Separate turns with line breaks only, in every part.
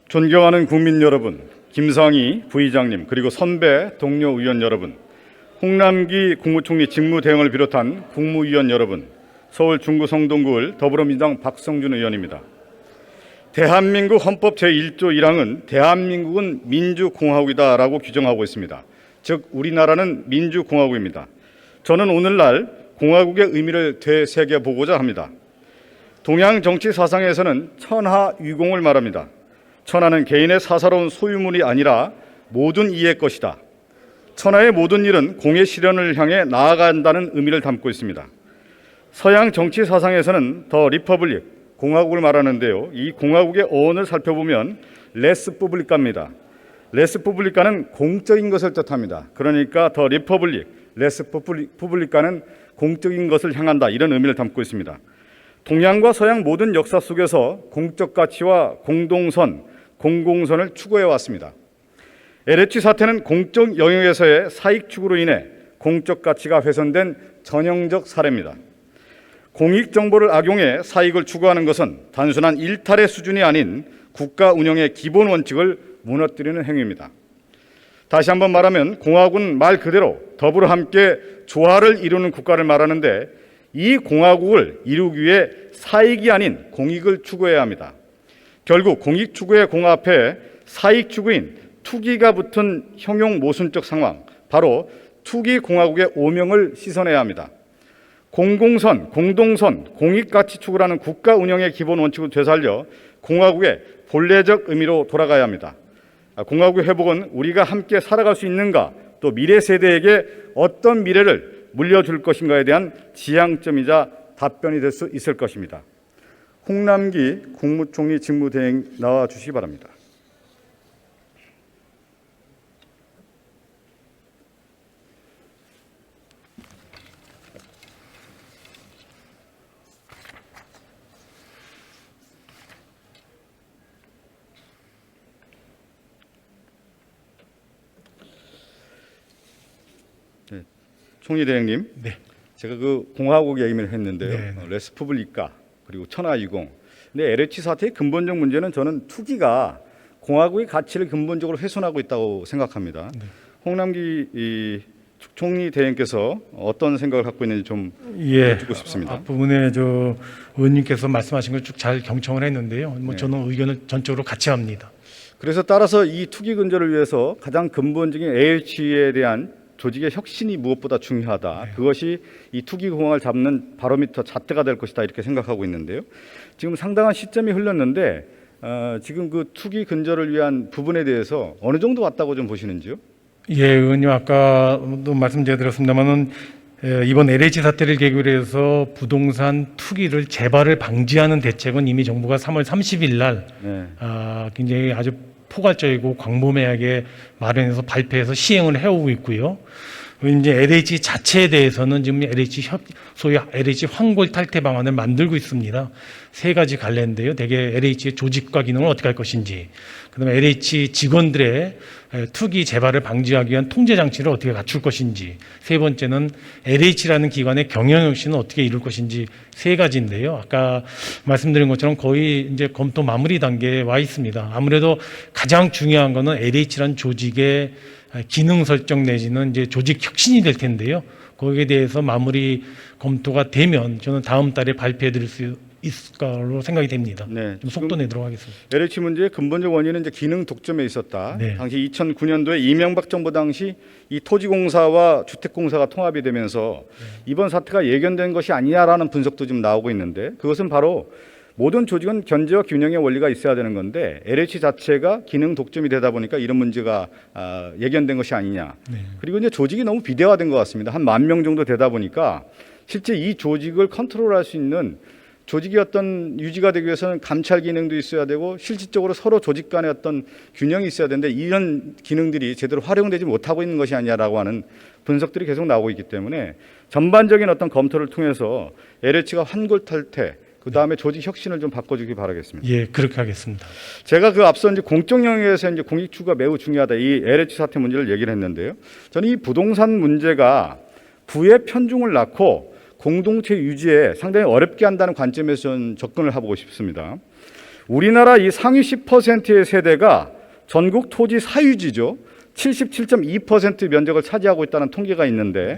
존경하는 국민 여러분, 김상희 부의장님, 그리고 선배 동료 의원 여러분, 홍남기 국무총리 직무대행을 비롯한 국무위원 여러분, 서울 중구 성동구을 더불어민주당 박성준 의원입니다. 대한민국 헌법 제1조 1항은 대한민국은 민주공화국이다라고 규정하고 있습니다. 즉 우리나라는 민주공화국입니다. 저는 오늘날 공화국의 의미를 되새겨보고자 합니다. 동양 정치 사상에서는 천하위공을 말합니다. 천하는 개인의 사사로운 소유물이 아니라 모든 이의 것이다. 천하의 모든 일은 공의 실현을 향해 나아간다는 의미를 담고 있습니다. 서양 정치 사상에서는 더 리퍼블릭, 공화국을 말하는데요. 이 공화국의 어원을 살펴보면 레스 푸블리카입니다. 레스 푸블리카는 공적인 것을 뜻합니다. 그러니까 더 리퍼블릭, 레스 푸블리카는 공적인 것을 향한다, 이런 의미를 담고 있습니다. 동양과 서양 모든 역사 속에서 공적 가치와 공동선, 공공선을 추구해 왔습니다. LH 사태는 공적 영역에서의 사익 추구로 인해 공적 가치가 훼손된 전형적 사례입니다. 공익 정보를 악용해 사익을 추구하는 것은 단순한 일탈의 수준이 아닌 국가 운영의 기본 원칙을 무너뜨리는 행위입니다. 다시 한번 말하면 공화국은 말 그대로 더불어 함께 조화를 이루는 국가를 말하는데, 이 공화국을 이루기 위해 사익이 아닌 공익을 추구해야 합니다. 결국 공익 추구의 공 앞에 사익 추구인 투기가 붙은 형용 모순적 상황, 바로 투기 공화국의 오명을 씻어내야 합니다. 공공선, 공동선, 공익가치 추구라는 국가 운영의 기본 원칙을 되살려 공화국의 본래적 의미로 돌아가야 합니다. 공화국의 회복은 우리가 함께 살아갈 수 있는가, 또 미래 세대에게 어떤 미래를 물려줄 것인가에 대한 지향점이자 답변이 될 수 있을 것입니다. 홍남기 국무총리 직무대행 나와 주시기 바랍니다. 네, 총리 대행님.
네.
제가 그 공화국 얘기를 했는데요.
네.
레스푸블리카 그리고 천하위공. 근데 LH 사태의 근본적 문제는 저는 투기가 공화국의 가치를 근본적으로 훼손하고 있다고 생각합니다.
네.
홍남기 총리 대행께서 어떤 생각을 갖고 있는지 좀 여쭙고 싶습니다.
앞부분에 의원님께서 말씀하신 걸 쭉 잘 경청을 했는데요.
네.
저는 의견을 전적으로 같이 합니다.
그래서 따라서 이 투기 근절을 위해서 가장 근본적인 LH에 대한 조직의 혁신이 무엇보다 중요하다.
네.
그것이 이 투기 공황을 잡는 바로미터 잣대가 될 것이다, 이렇게 생각하고 있는데요. 지금 상당한 시점이 흘렀는데 지금 그 투기 근절을 위한 부분에 대해서 어느 정도 왔다고 좀 보시는지요?
예, 의원님 아까도 말씀드렸습니다만은 이번 LH 사태를 계기로 해서 부동산 투기를 재발을 방지하는 대책은 이미 정부가 3월 30일 날
네.
굉장히 아주 포괄적이고 광범위하게 마련해서 발표해서 시행을 해오고 있고요. 이제 LH 자체에 대해서는 지금 소위 LH 환골 탈퇴 방안을 만들고 있습니다. 세 가지 갈래인데요. 대개 LH의 조직과 기능을 어떻게 할 것인지, 그다음에 LH 직원들의 투기 재발을 방지하기 위한 통제 장치를 어떻게 갖출 것인지, 세 번째는 LH라는 기관의 경영 혁신은 어떻게 이룰 것인지, 세 가지인데요. 아까 말씀드린 것처럼 거의 이제 검토 마무리 단계에 와 있습니다. 아무래도 가장 중요한 거는 LH라는 조직의 기능 설정 내지는 이제 조직 혁신이 될 텐데요. 거기에 대해서 마무리 검토가 되면 저는 다음 달에 발표해 드릴 수 있을 거로 생각이 됩니다.
네,
좀 속도 내도록 하겠습니다.
LH 문제의 근본적 원인은 이제 기능 독점에 있었다.
네.
당시 2009년도에 이명박 정부 당시 이 토지공사와 주택공사가 통합이 되면서 이번 사태가 예견된 것이 아니냐라는 분석도 좀 나오고 있는데, 그것은 바로 모든 조직은 견제와 균형의 원리가 있어야 되는 건데 LH 자체가 기능 독점이 되다 보니까 이런 문제가 예견된 것이 아니냐.
네.
그리고 이제 조직이 너무 비대화된 것 같습니다. 한 10,000명 정도 되다 보니까 실제 이 조직을 컨트롤할 수 있는 조직이 어떤 유지가 되기 위해서는 감찰 기능도 있어야 되고 실질적으로 서로 조직 간의 어떤 균형이 있어야 되는데 이런 기능들이 제대로 활용되지 못하고 있는 것이 아니냐라고 하는 분석들이 계속 나오고 있기 때문에 전반적인 어떤 검토를 통해서 LH가 환골 탈퇴, 그 다음에 조직 혁신을 좀 바꿔주기 바라겠습니다.
예, 그렇게 하겠습니다.
제가 그 앞서 이제 공적 영역에서 이제 공익 추구가 매우 중요하다, 이 LH 사태 문제를 얘기를 했는데요. 저는 이 부동산 문제가 부의 편중을 낳고 공동체 유지에 상당히 어렵게 한다는 관점에서 저는 접근을 해보고 싶습니다. 우리나라 이 상위 10%의 세대가 전국 토지 사유지죠. 77.2% 면적을 차지하고 있다는 통계가 있는데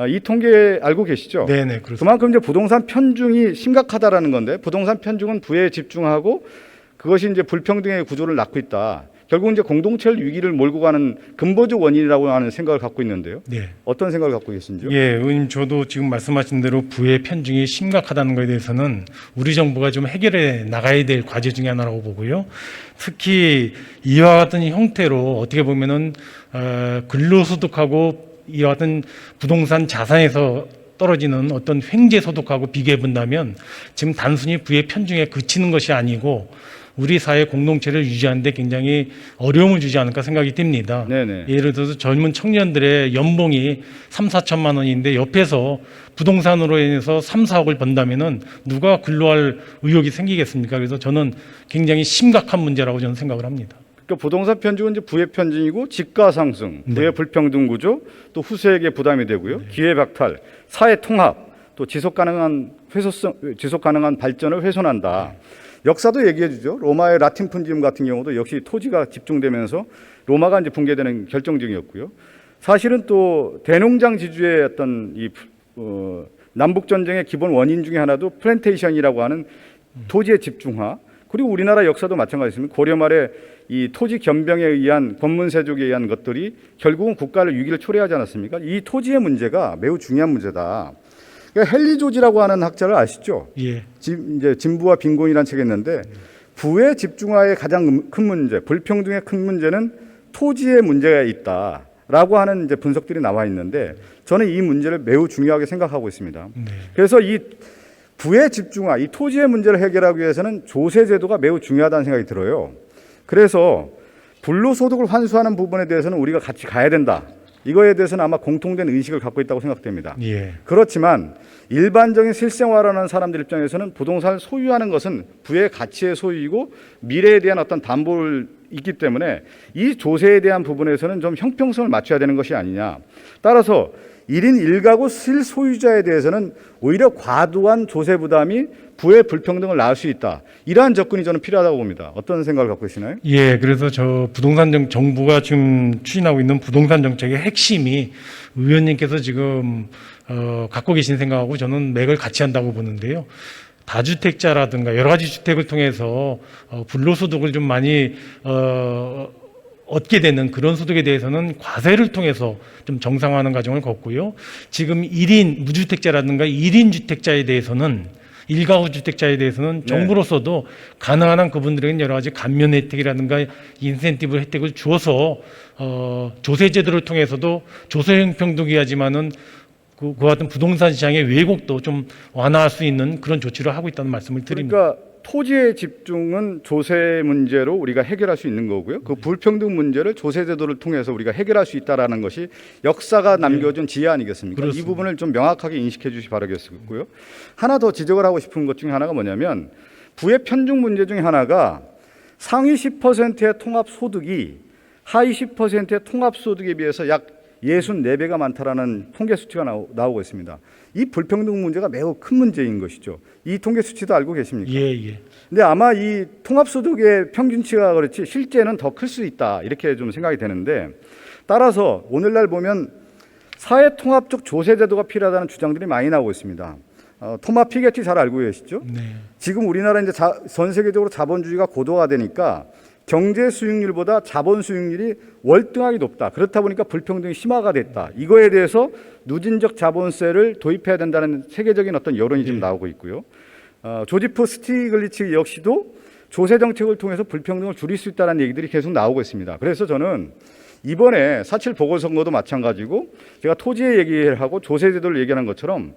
이 통계 알고 계시죠?
네네, 그렇습니다.
그만큼 이제 부동산 편중이 심각하다라는 건데 부동산 편중은 부에 집중하고 그것이 이제 불평등의 구조를 낳고 있다. 결국 이제 공동체를 위기를 몰고 가는 근본적 원인이라고 하는 생각을 갖고 있는데요.
네.
어떤 생각을 갖고 계신지요?
예, 의원님 저도 지금 말씀하신 대로 부의 편중이 심각하다는 것에 대해서는 우리 정부가 좀 해결해 나가야 될 과제 중에 하나라고 보고요. 특히 이와 같은 형태로 어떻게 보면은 근로소득하고 이와 같은 부동산 자산에서 떨어지는 어떤 횡재소득하고 비교해 본다면 지금 단순히 부의 편중에 그치는 것이 아니고 우리 사회 공동체를 유지하는 데 굉장히 어려움을 주지 않을까 생각이 듭니다.
네네.
예를 들어서 젊은 청년들의 연봉이 3, 4천만 원인데 옆에서 부동산으로 인해서 3, 4억을 번다면은 누가 근로할 의욕이 생기겠습니까? 그래서 저는 굉장히 심각한 문제라고 저는 생각을 합니다.
그러니까 부동산 편중은 이제 부의 편중이고 집가 상승, 부의 불평등 구조, 또 후세에게 부담이 되고요. 기회 박탈, 사회 통합, 또 지속 가능한 발전을 훼손한다. 역사도 얘기해 주죠. 로마의 라틴 푼지움 같은 경우도 역시 토지가 집중되면서 로마가 이제 붕괴되는 결정적이었고요. 사실은 또 대농장 지주의 어떤 이 남북 전쟁의 기본 원인 중에 하나도 플랜테이션이라고 하는 토지의 집중화. 그리고 우리나라 역사도 마찬가지입니다. 고려 말에 이 토지 겸병에 의한 권문세족에 의한 것들이 결국은 국가를 위기를 초래하지 않았습니까? 이 토지의 문제가 매우 중요한 문제다. 그러니까 헨리 조지라고 하는 학자를 아시죠?
예.
이제 진부와 빈곤이라는 책이 있는데 부의 집중화의 가장 큰 문제, 불평등의 큰 문제는 토지의 문제가 있다라고 하는 이제 분석들이 나와 있는데 저는 이 문제를 매우 중요하게 생각하고 있습니다.
네.
그래서 이 부의 집중화, 이 토지의 문제를 해결하기 위해서는 조세 제도가 매우 중요하다는 생각이 들어요. 그래서 불로소득을 환수하는 부분에 대해서는 우리가 같이 가야 된다. 이거에 대해서는 아마 공통된 의식을 갖고 있다고 생각됩니다.
예.
그렇지만 일반적인 실생활하는 사람들 입장에서는 부동산을 소유하는 것은 부의 가치의 소유이고 미래에 대한 어떤 담보를 있기 때문에 이 조세에 대한 부분에서는 좀 형평성을 맞춰야 되는 것이 아니냐. 따라서 1인 1가구 실소유자에 대해서는 오히려 과도한 조세 부담이 부의 불평등을 낳을 수 있다. 이러한 접근이 저는 필요하다고 봅니다. 어떤 생각을 갖고 계시나요?
예, 그래서 저 정부가 지금 추진하고 있는 부동산 정책의 핵심이 의원님께서 지금 갖고 계신 생각하고 저는 맥을 같이 한다고 보는데요. 다주택자라든가 여러 가지 주택을 통해서 불로소득을 좀 많이 얻게 되는 그런 소득에 대해서는 과세를 통해서 좀 정상화하는 과정을 걷고요. 지금 1인 무주택자라든가 1인 주택자에 대해서는 일가구 주택자에 대해서는
네.
정부로서도 가능한 한 그분들에게 여러 가지 감면 혜택이라든가 인센티브 혜택을 주어서 조세 제도를 통해서도 조세 형평등이 하지만은 그와 같은 부동산 시장의 왜곡도 좀 완화할 수 있는 그런 조치를 하고 있다는 말씀을 드립니다.
그러니까 토지의 집중은 조세 문제로 우리가 해결할 수 있는 거고요. 그 불평등 문제를 조세 제도를 통해서 우리가 해결할 수 있다라는 것이 역사가 남겨준 지혜 아니겠습니까?
그렇습니다.
이 부분을 좀 명확하게 인식해 주시 바라겠고요. 하나 더 지적을 하고 싶은 것 중에 하나가 뭐냐면 부의 편중 문제 중에 하나가 상위 10%의 통합 소득이 하위 10%의 통합 소득에 비해서 약 64배가 많다라는 통계 수치가 나오고 있습니다. 이 불평등 문제가 매우 큰 문제인 것이죠. 이 통계 수치도 알고 계십니까?
예, 예.
근데 아마 이 통합소득의 평균치가 그렇지 실제는 더 클 수 있다 이렇게 좀 생각이 되는데 따라서 오늘날 보면 사회통합적 조세제도가 필요하다는 주장들이 많이 나오고 있습니다. 토마 피게티 잘 알고 계시죠?
네.
지금 우리나라 이제 전 세계적으로 자본주의가 고도화되니까 경제 수익률보다 자본 수익률이 월등하게 높다. 그렇다 보니까 불평등이 심화가 됐다. 이거에 대해서 누진적 자본세를 도입해야 된다는 세계적인 어떤 여론이 지금 나오고 있고요. 조지프 스티글리츠 역시도 조세 정책을 통해서 불평등을 줄일 수 있다는 얘기들이 계속 나오고 있습니다. 그래서 저는 이번에 4.7 보궐선거도 마찬가지고 제가 토지의 얘기를 하고 조세 제도를 얘기하는 것처럼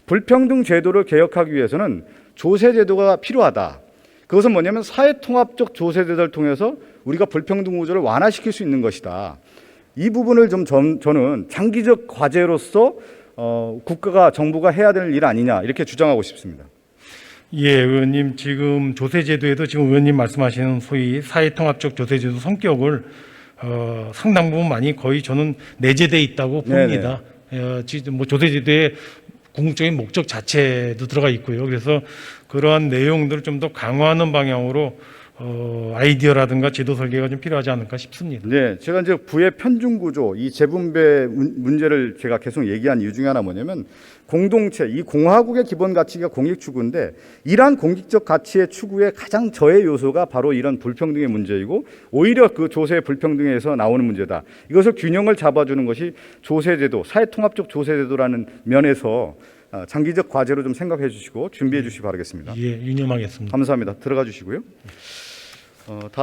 불평등 제도를 개혁하기 위해서는 조세 제도가 필요하다. 그것은 뭐냐면 사회통합적 조세 제도를 통해서 우리가 불평등 구조를 완화시킬 수 있는 것이다. 이 부분을 좀 저는 장기적 과제로서 국가가 정부가 해야 되는 일 아니냐 이렇게 주장하고 싶습니다.
예, 의원님 지금 조세제도에도 지금 의원님 말씀하시는 소위 사회통합적 조세제도 성격을 상당 부분 많이 거의 저는 내재돼 있다고 봅니다. 지금 뭐 조세제도에 궁극적인 목적 자체도 들어가 있고요. 그래서 그러한 내용들을 좀 더 강화하는 방향으로 아이디어라든가 제도 설계가 좀 필요하지 않을까 싶습니다.
네, 제가 이제 부의 편중 구조, 이 재분배 문제를 제가 계속 얘기한 이유 중에 하나 뭐냐면 공동체, 이 공화국의 기본 가치가 공익 추구인데 이러한 공익적 가치의 추구의 가장 저해 요소가 바로 이런 불평등의 문제이고 오히려 그 조세 불평등에서 나오는 문제다. 이것을 균형을 잡아주는 것이 조세제도, 사회통합적 조세제도라는 면에서 장기적 과제로 좀 생각해 주시고 준비해 주시기 바라겠습니다.
예, 유념하겠습니다.
감사합니다. 들어가 주시고요.